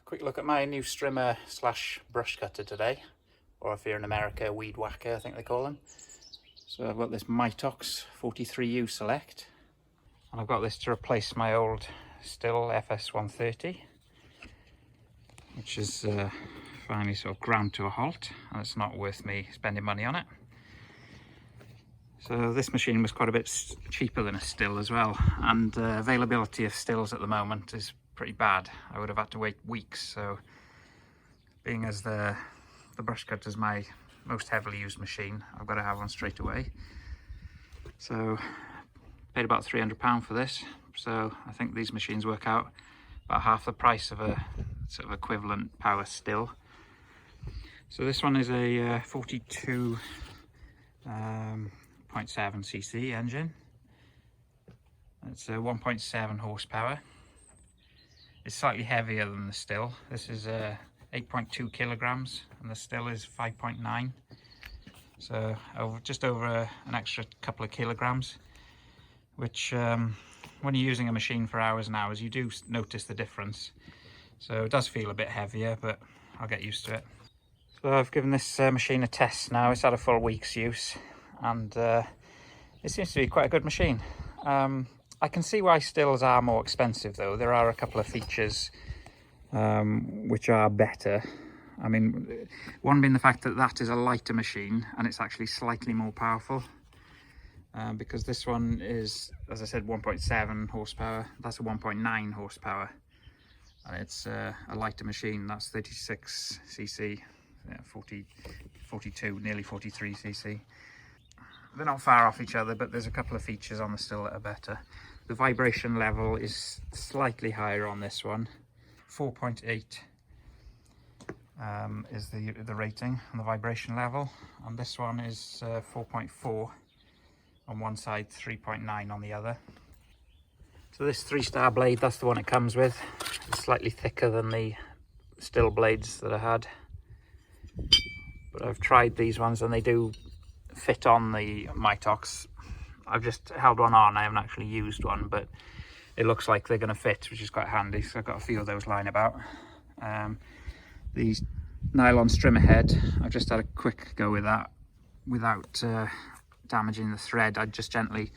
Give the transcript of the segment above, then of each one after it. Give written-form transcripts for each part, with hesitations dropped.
Quick look at my new strimmer slash brush cutter today, or if you're in America, weed whacker I think they call them. So I've got this Mitox 43U Select, and I've got this to replace my old Stihl FS130, which is finally sort of ground to a halt, and it's not worth me spending money on it. So this machine was quite a bit cheaper than a Stihl as well, and availability of Stihls at the moment is pretty bad. I would have had to wait weeks, so being as the Brushcutter is my most heavily used machine, I've got to have one straight away. So paid about £300 for this, so I think these machines work out about half the price of a sort of equivalent power Stihl. So this one is a 42.7cc engine. It's a 1.7 horsepower. It's slightly heavier than the Stihl. This is 8.2 kilograms and the Stihl is 5.9. So just over an extra couple of kilograms, which when you're using a machine for hours and hours, you do notice the difference. So it does feel a bit heavier, but I'll get used to it. So I've given this machine a test now. It's had a full week's use, and it seems to be quite a good machine. I can see why Stihls are more expensive though. There are a couple of features which are better. I mean, one being the fact that that is a lighter machine and it's actually slightly more powerful, because this one is, as I said, 1.7 horsepower. That's a 1.9 horsepower, and it's a lighter machine. That's 36cc, 42, nearly 43cc. They're not far off each other, but there's a couple of features on the Stihl that are better. The vibration level is slightly higher on this one. 4.8 is the rating on the vibration level, and this one is 4.4 on one side, 3.9 on the other. So this 3-star blade, that's the one it comes with. It's slightly thicker than the Stihl blades that I had, but I've tried these ones and they do fit on the Mitox. I've just held one on, I haven't actually used one, but it looks like they're going to fit, which is quite handy. So I've got a few of those lying about. The nylon strimmer head, I've just had a quick go with that without damaging the thread. I just gently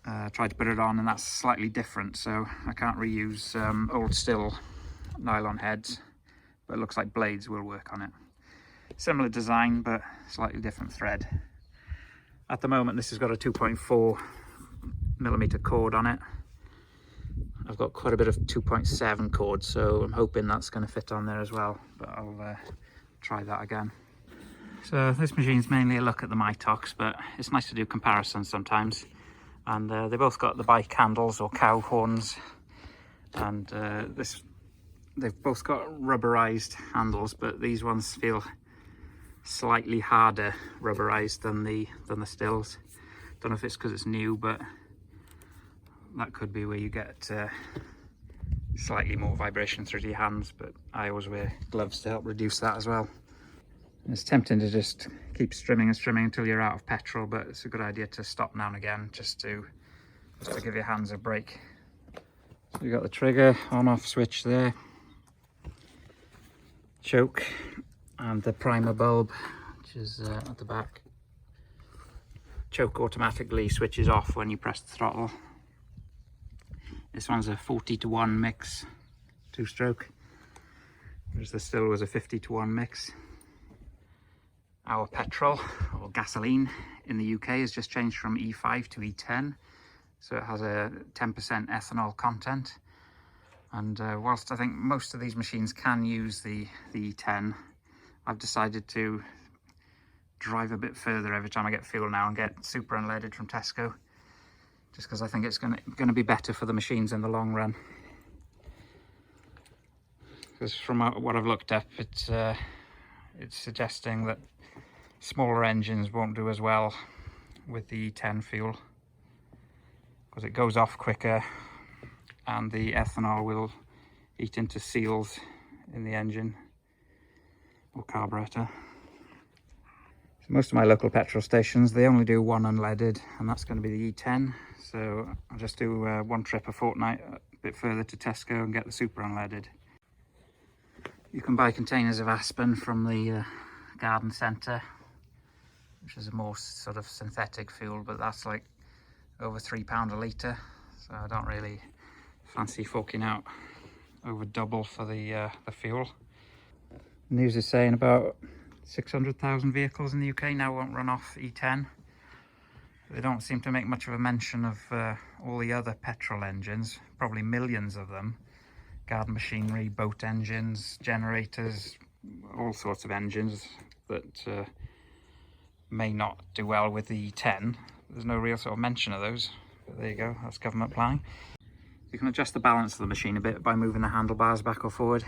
tried to put it on, and that's slightly different, so I can't reuse old Stihl nylon heads, but it looks like blades will work on it. Similar design, but slightly different thread. At the moment, this has got a 2.4mm cord on it. I've got quite a bit of 2.7 cord, so I'm hoping that's going to fit on there as well, but I'll try that again. So this machine's mainly a look at the Mitox, but it's nice to do comparisons sometimes. And they both got the bike handles or cow horns, and they've both got rubberized handles, but these ones feel slightly harder rubberized than the Stihls. Don't know if it's because it's new, but that could be where you get slightly more vibration through your hands, but I always wear gloves to help reduce that as well. It's tempting to just keep strimming and strimming until you're out of petrol, but it's a good idea to stop now and again just to give your hands a break. So you've got the trigger on-off switch there, choke, and the primer bulb, which is at the back. Choke automatically switches off when you press the throttle. This one's a 40:1 mix, 2-stroke, whereas the Stihl was a 50:1 mix. Our petrol, or gasoline, in the UK has just changed from E5 to E10, so it has a 10% ethanol content. And whilst I think most of these machines can use the E10, I've decided to drive a bit further every time I get fuel now and get super unleaded from Tesco, just because I think it's going to be better for the machines in the long run. Because from what I've looked up, it's suggesting that smaller engines won't do as well with the E10 fuel, because it goes off quicker and the ethanol will eat into seals in the engine or carburetor. So most of my local petrol stations, they only do one unleaded, and that's going to be the E10. So I'll just do one trip a fortnight a bit further to Tesco and get the super unleaded. You can buy containers of aspen from the garden centre, which is a more sort of synthetic fuel, but that's like over £3 a litre, so I don't really fancy forking out over double for the fuel. The news is saying about 600,000 vehicles in the UK now won't run off E10. They don't seem to make much of a mention of all the other petrol engines, probably millions of them. Garden machinery, boat engines, generators, all sorts of engines that may not do well with the E10. There's no real sort of mention of those, but there you go, that's government planning. You can adjust the balance of the machine a bit by moving the handlebars back or forward,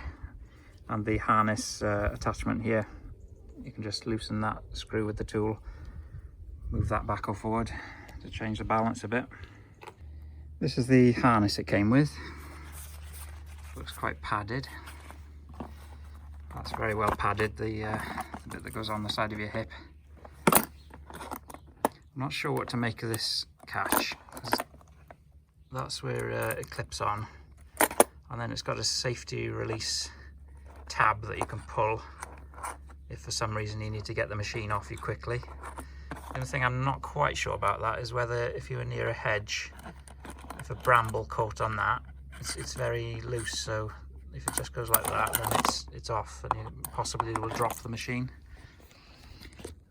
and the harness attachment here, you can just loosen that screw with the tool, move that back or forward to change the balance a bit. This is the harness it came with. Looks quite padded. That's very well padded, the bit that goes on the side of your hip. I'm not sure what to make of this catch, 'cause that's where it clips on, and then it's got a safety release tab that you can pull if for some reason you need to get the machine off you quickly. The only thing I'm not quite sure about that is whether if you were near a hedge, if a bramble caught on that, it's very loose, so if it just goes like that, then it's off, and you possibly will drop the machine.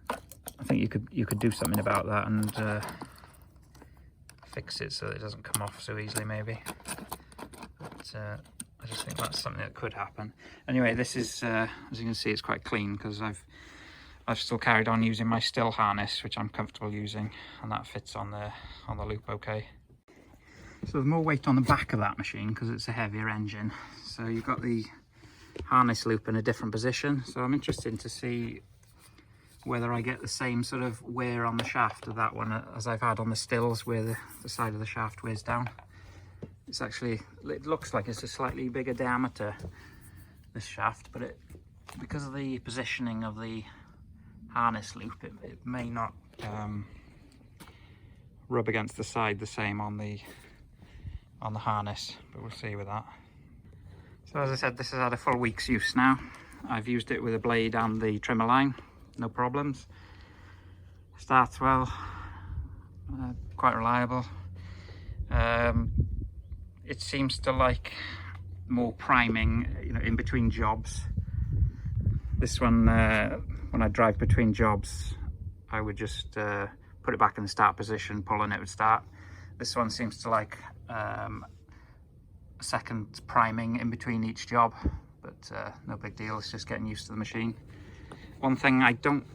I think you could do something about that and fix it so that it doesn't come off so easily, maybe. But I just think that's something that could happen. Anyway, this is as you can see, it's quite clean because I've still carried on using my Stihl harness, which I'm comfortable using, and that fits on the loop okay. So there's more weight on the back of that machine because it's a heavier engine. So you've got the harness loop in a different position. So I'm interested to see whether I get the same sort of wear on the shaft of that one as I've had on the Stihls, where the side of the shaft wears down. It's actually, it looks like it's a slightly bigger diameter, this shaft, but because of the positioning of the harness loop, it may not rub against the side the same on the harness, but we'll see with that. So as I said, this has had a full week's use now. I've used it with a blade and the trimmer line, no problems. Starts well, quite reliable. It seems to like more priming, you know, in between jobs. This one, when I drive between jobs, I would just put it back in the start position, pull and it would start. This one seems to like a second priming in between each job, but no big deal, it's just getting used to the machine. One thing I don't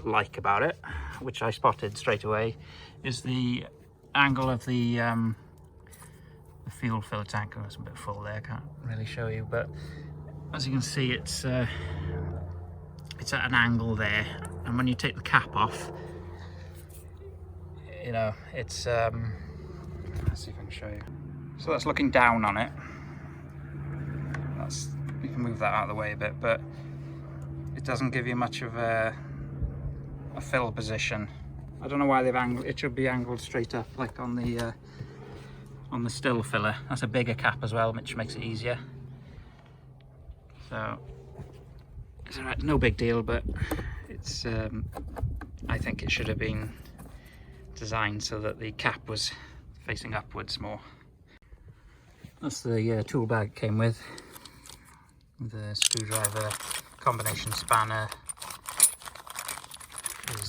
like about it, which I spotted straight away, is the angle of the fuel fill tank. Oh, it's a bit full there, I can't really show you, but as you can see, it's at an angle there, and when you take the cap off, you know, it's let's see if I can show you. So that's looking down on it. You can move that out of the way a bit, but it doesn't give you much of a fill position. I don't know why they've angled it. Should be angled straight up like on the Stihl filler. That's a bigger cap as well, which makes it easier. So it's alright, no big deal, but it's I think it should have been designed so that the cap was facing upwards more. That's the tool bag it came with. The screwdriver, combination spanner.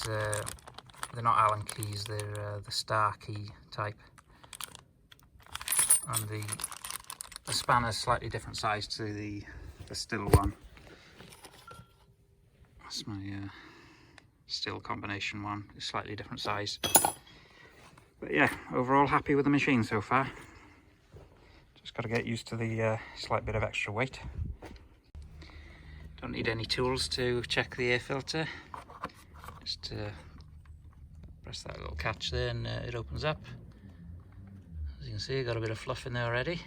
They're not Allen keys, they're the star key type. And the spanner's slightly different size to the Stihl one. That's my Stihl combination one, it's slightly different size. But yeah, overall happy with the machine so far. Just got to get used to the slight bit of extra weight. Don't need any tools to check the air filter. Just press that little catch there and it opens up. As you can see, got a bit of fluff in there already.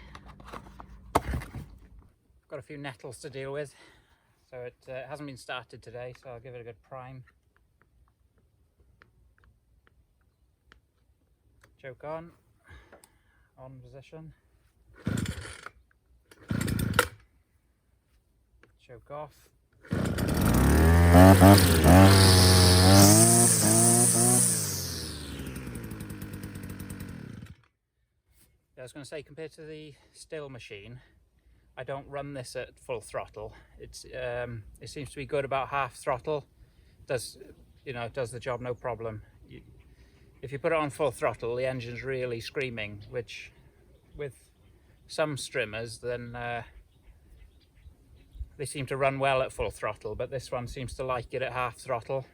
Got a few nettles to deal with, so it hasn't been started today, so I'll give it a good prime. Choke on position. choke off. I was going to say, compared to the Stihl machine, I don't run this at full throttle. It seems to be good about half throttle. Does the job no problem. If you put it on full throttle, the engine's really screaming, which with some strimmers, then they seem to run well at full throttle, but this one seems to like it at half throttle,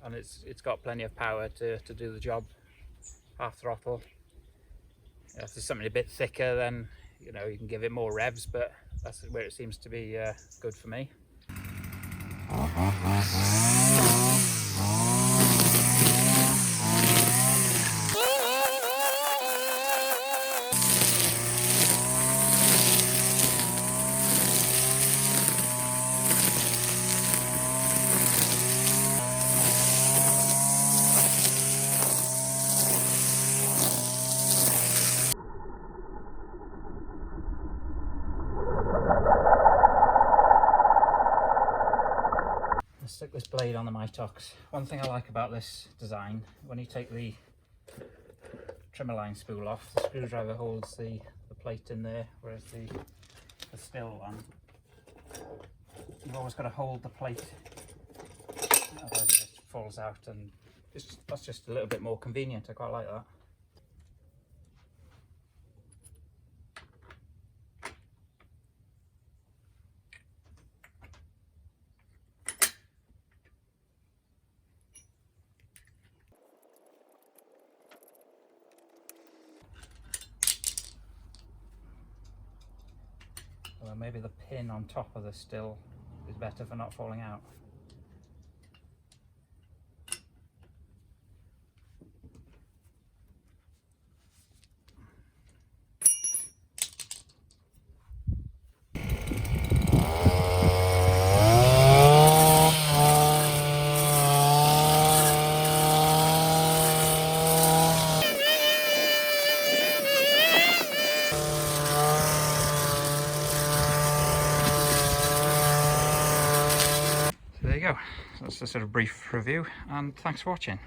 and it's got plenty of power to do the job half throttle. If there's something a bit thicker, then you can give it more revs, but that's where it seems to be good for me. Let's stick this blade on the Mitox. One thing I like about this design, when you take the trimmer line spool off, the screwdriver holds the plate in there, whereas the Stihl one, you've always got to hold the plate, otherwise it just falls out, and that's just a little bit more convenient. I quite like that. Well, maybe the pin on top of the Stihl is better for not falling out. There you go. That's a sort of brief review, and thanks for watching.